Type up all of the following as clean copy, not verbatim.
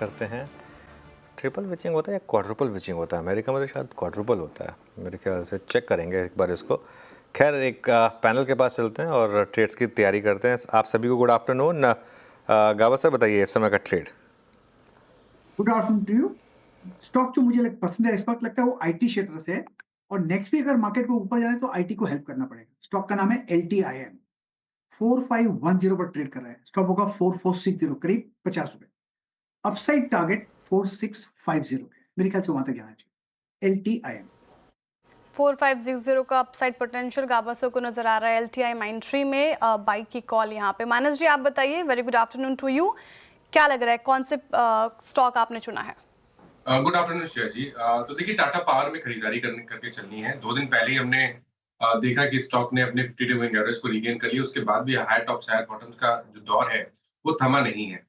करते हैं। ट्रिपल विचिंग होता है या क्वाड्रुपल विचिंग होता है? अमेरिका में तो शायद क्वाड्रुपल होता है मेरे ख्याल से। चेक करेंगे एक बार इसको। खैर, एक पैनल के पास चलते हैं और ट्रेड्स की तैयारी करते हैं। आप सभी को गुड आफ्टरनून। गावा सर, बताइए इस समय का trade. Good afternoon to you. Stock जो मुझे पसंद है इस वक्त लगता है वो आईटी क्षेत्र से है और नेक्स्ट वीक अगर मार्केट को ऊपर जाना है तो आईटी को हेल्प करना पड़ेगा। स्टॉक का नाम है LTIM। 4510 पर ट्रेड कर रहा है। स्टॉप होगा 4460, करीब 50 रुपए। अपसाइड टारगेट 4650 है, मेरे ख्याल से वहां तक जाना चाहिए। LTIM 4560 का अपसाइड पोटेंशियल गाबासो को नजर आ रहा है। LTI माइंट्री में बाई की कॉल यहाँ पे। मानस जी, आप बताइए। Very good afternoon to you. क्या लग रहा है, कौन से स्टॉक आपने चुना है? गुड आफ्टरनून श्रेया जी। तो देखिए, टाटा पावर में खरीदारी करके चलनी है। 2 दिन पहले ही हमने देखा कि स्टॉक ने अपने 50 डे मूविंग एवरेज को रीगेन कर लिया। उसके बाद भी हाई टॉप्स हाई बॉटम्स का जो दौर है वो थमा नहीं है।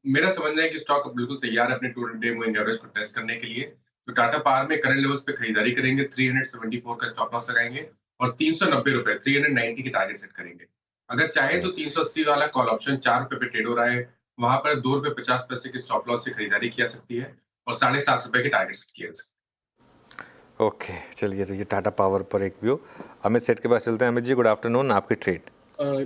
मेरा समझना है कि स्टॉक अब बिल्कुल तैयार है अपने 200 डे मूविंग एवरेज को टेस्ट करने के लिए। तो टाटा पावर में करंट लेवल्स पे खरीदारी करेंगे, 374 का स्टॉप लॉस लगाएंगे और 390 रुपए 390 की टारगेट सेट करेंगे। अगर चाहे तो 380 वाला कॉल ऑप्शन 4 रुपए पे ट्रेड हो रहा है, वहां पर 2 रुपए 50 पैसे के स्टॉप लॉस से खरीदारी की जा सकती है और 7.5 रुपए के टारगेट सेट किए हैं। ओके, चलिए, तो ये टाटा पावर पर एक व्यू। अमित सेठ के पास चलते हैं। Amit ji, good afternoon. आपकी ट्रेड।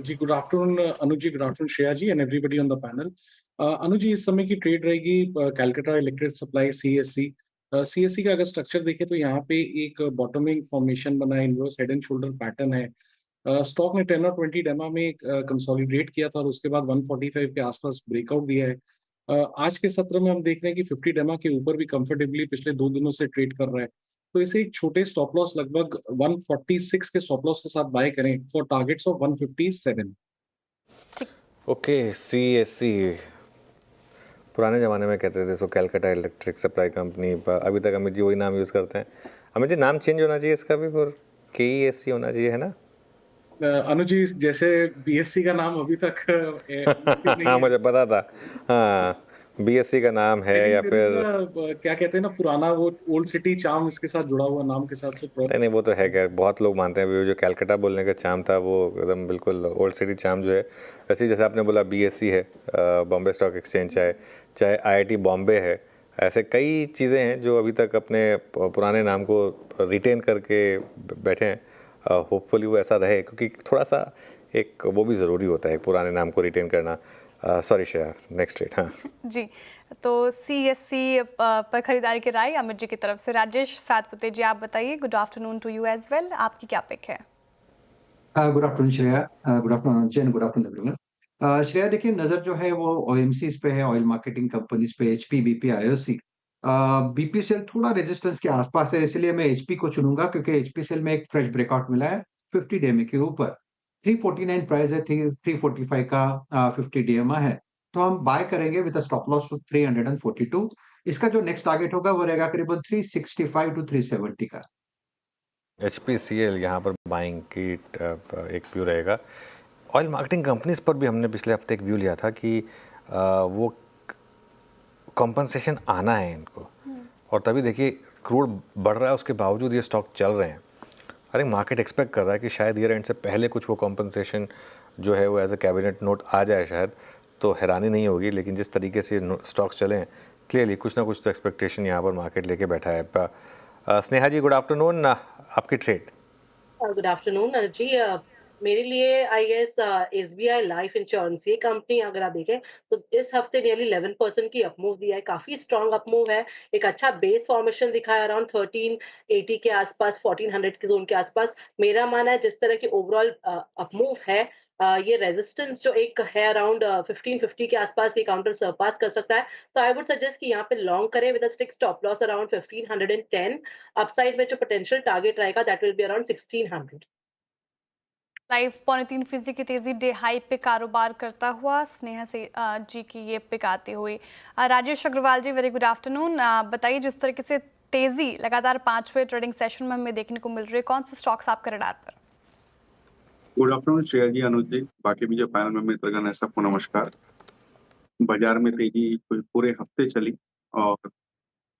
जी good afternoon Anuj ji, good afternoon Shreya ji and everybody on the panel. Anuj ji, इस समय की ट्रेड रहेगी Calcutta Electric Supply CSC। CSC का अगर स्ट्रक्चर देखें तो यहाँ पे एक बॉटमिंग फॉर्मेशन बना है, inverse head and shoulder pattern है। स्टॉक ने 10 और 20 डेमा में कंसोलिडेट किया था और उसके बाद 145 के आसपास ब्रेकआउट दिया है। आज के सत्र में हम देख रहे हैं कि 50 डेमा के ऊपर भी कंफर्टेबली पिछले 2 दिनों से ट्रेड कर रहा है। तो इसे एक छोटे स्टॉप लॉस लगभग 146 के स्टॉप लॉस के साथ बाय करें for targets of 157। Okay, CSC पुराने ज़माने में कहते थे सो कैलकाटा इलेक्ट्रिक सप्लाई कंपनी। अभी तक अमित जी वही नाम यूज़ करते हैं। अमित जी, नाम चेंज होना चाहिए इसका भी, और KESC होना चाहिए, है ना? अनुज जी, जैसे BSC का नाम अभी तक नहीं हाँ, है, मुझे पता था। हाँ, BSC का नाम है लेकिन या there is फिर क्या कहते हैं ना, पुराना वो ओल्ड सिटी चार्म इसके साथ जुड़ा हुआ नाम के साथ से नहीं नहीं, वो तो है। क्या, बहुत लोग मानते हैं वो जो कैलकाटा बोलने का चार्म था वो एकदम बिल्कुल ओल्ड सिटी चार्म जो है। वैसे ही जैसे आपने बोला BSC है, बॉम्बे स्टॉक एक्सचेंज, चाहे चाहे IIT बॉम्बे है। ऐसे कई चीज़ें हैं जो अभी तक अपने पुराने नाम को रिटेन करके बैठे हैं। होपफुली वो ऐसा रहे, क्योंकि थोड़ा सा एक वो भी ज़रूरी होता है पुराने नाम को रिटेन करना। Sorry Shreya, next rate. हाँ जी, तो CSC पर खरीदारी की राय अमित जी की तरफ से। राजेश सातपुते जी, आप बताइए। Good afternoon to you as well. आपकी क्या पिक है? Good afternoon Shreya. Good afternoon Anujay and good afternoon everyone. Shreya, देखिए नजर जो है वो OMCs पे है, ऑयल मार्केटिंग कंपनीज पे, HP, BP, IOC। BPCL थोड़ा रेजिस्टेंस के आसपास है, इसलिए मैं HP को चुनूंगा क्योंकि HPCL में एक फ्रेश ब्रेकआउट मिला है 50 डे में के ऊपर। 349 प्राइस है, 345 का 50 DMA है। तो हम बाय करेंगे विद स्टॉप लॉस 342। इसका जो नेक्स्ट टारगेट होगा वो रहेगा करीबन 365 टू 370 का। HPCL यहाँ पर बाइंग की एक व्यू रहेगा। ऑयल मार्केटिंग कंपनीज पर भी हमने पिछले हफ्ते एक व्यू लिया था कि वो कॉम्पनसेशन आना है इनको, और तभी देखिए क्रूड बढ़ रहा है, उसके बावजूद ये स्टॉक चल रहे हैं। अरे, मार्केट एक्सपेक्ट कर रहा है कि शायद ईयर एंड से पहले कुछ वो कॉम्पनसेशन जो है वो एज ए कैबिनेट नोट आ जाए शायद, तो हैरानी नहीं होगी। लेकिन जिस तरीके से स्टॉक्स चले हैं, क्लियरली कुछ ना कुछ तो एक्सपेक्टेशन यहाँ पर मार्केट लेके बैठा है। Sneha ji, good afternoon. आपकी ट्रेड। Good afternoon ji. मेरे लिए I guess SBI life insurance, ये कंपनी अगर आप देखें तो इस हफ्ते नियरली 11% की अपमूव दिया है। काफी स्ट्रांग अपमूव है। एक अच्छा बेस फॉर्मेशन दिखाया अराउंड 1380 के आसपास, 1400 के जोन के आसपास। मेरा मानना है जिस तरह की ओवरऑल अपमूव है, ये रेजिस्टेंस जो एक है अराउंड 1550 के आसपास, ये काउंटर सरपास कर सकता है। तो आई वुड सजेस्ट कि यहाँ पे लॉन्ग करें with a strict stop loss around 1510। Upside में जो पोटेंशियल टारगेट रहेगा that will be around 1600। Live 3.25% की तेजी डे हाई पे कारोबार करता हुआ स्नेहा से जी की ये पिक आती हुई। राजेश अग्रवाल जी, वेरी गुड आफ्टरनून। बताइए, जिस तरीके से तेजी लगातार 5वें ट्रेडिंग सेशन में हमें देखने को मिल रही है, कौन से स्टॉक्स आपके रडार पर? गुड आफ्टरनून श्रेया जी, अनुज जी, बाकी भी जो पैनल में मित्रगण है सबको नमस्कार। बाजार में तेजी पूरे हफ्ते चली और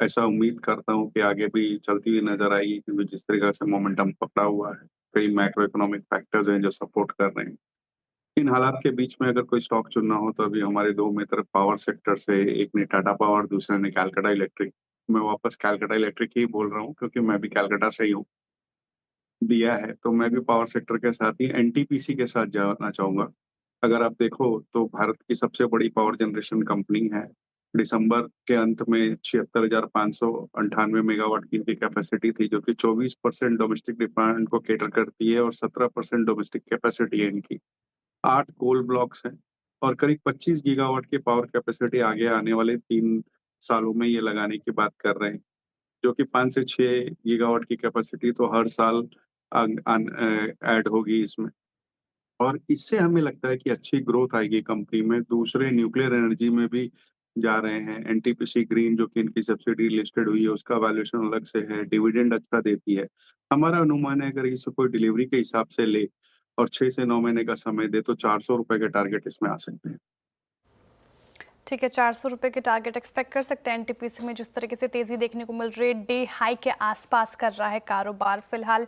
ऐसा उम्मीद करता हूँ कि आगे भी चलती हुई नजर आएगी, क्योंकि जिस तरीके से मोमेंटम पकड़ा हुआ है, कई मैक्रो इकोनॉमिक फैक्टर्स हैं जो सपोर्ट कर रहे हैं। इन हालात के बीच में अगर कोई स्टॉक चुनना हो तो अभी हमारे 2 मित्र पावर सेक्टर से, एक ने टाटा पावर, दूसरे ने कैलकाटा इलेक्ट्रिक। मैं वापस कैलकाटा इलेक्ट्रिक ही बोल रहा हूँ क्योंकि मैं भी कैलकाटा से ही हूँ। दिया है, तो मैं भी पावर सेक्टर के साथ ही एनटीपीसी के साथ जाना चाहूँगा। अगर आप देखो तो भारत की सबसे बड़ी पावर जनरेशन कंपनी है। दिसंबर के अंत में 76,598 मेगावाट की इनकी कैपेसिटी थी, जो कि 24% डोमेस्टिक डिमांड को कैटर करती है और 17% डोमेस्टिक कैपेसिटी है इनकी। 8 कोल ब्लॉक्स हैं और करीब 25 गीगावाट की पावर कैपेसिटी आगे आने वाले 3 सालों में ये लगाने की बात कर रहे हैं, जो कि 5 से 6 गीगावाट की कैपेसिटी तो हर साल ऐड होगी इसमें। और इससे हमें लगता है कि अच्छी ग्रोथ आएगी कंपनी में। दूसरे न्यूक्लियर एनर्जी में भी जा रहे हैं। एनटीपीसी ग्रीन जो कि इनकी सब्सिडी लिस्टेड हुई है, उसका वैल्यूएशन अलग से है, डिविडेंड अच्छा देती है। हमारा अनुमान है अगर इसे कोई डिलीवरी के हिसाब से ले और 6 से 9 महीने का समय दे तो ₹400 के टारगेट इसमें आ सकते हैं। ठीक है, 400 रुपये के टारगेट एक्सपेक्ट कर सकते हैं एनटीपीसी में। जिस तरीके से तेज़ी देखने को मिल रही है, डे हाई के आसपास कर रहा है कारोबार फिलहाल।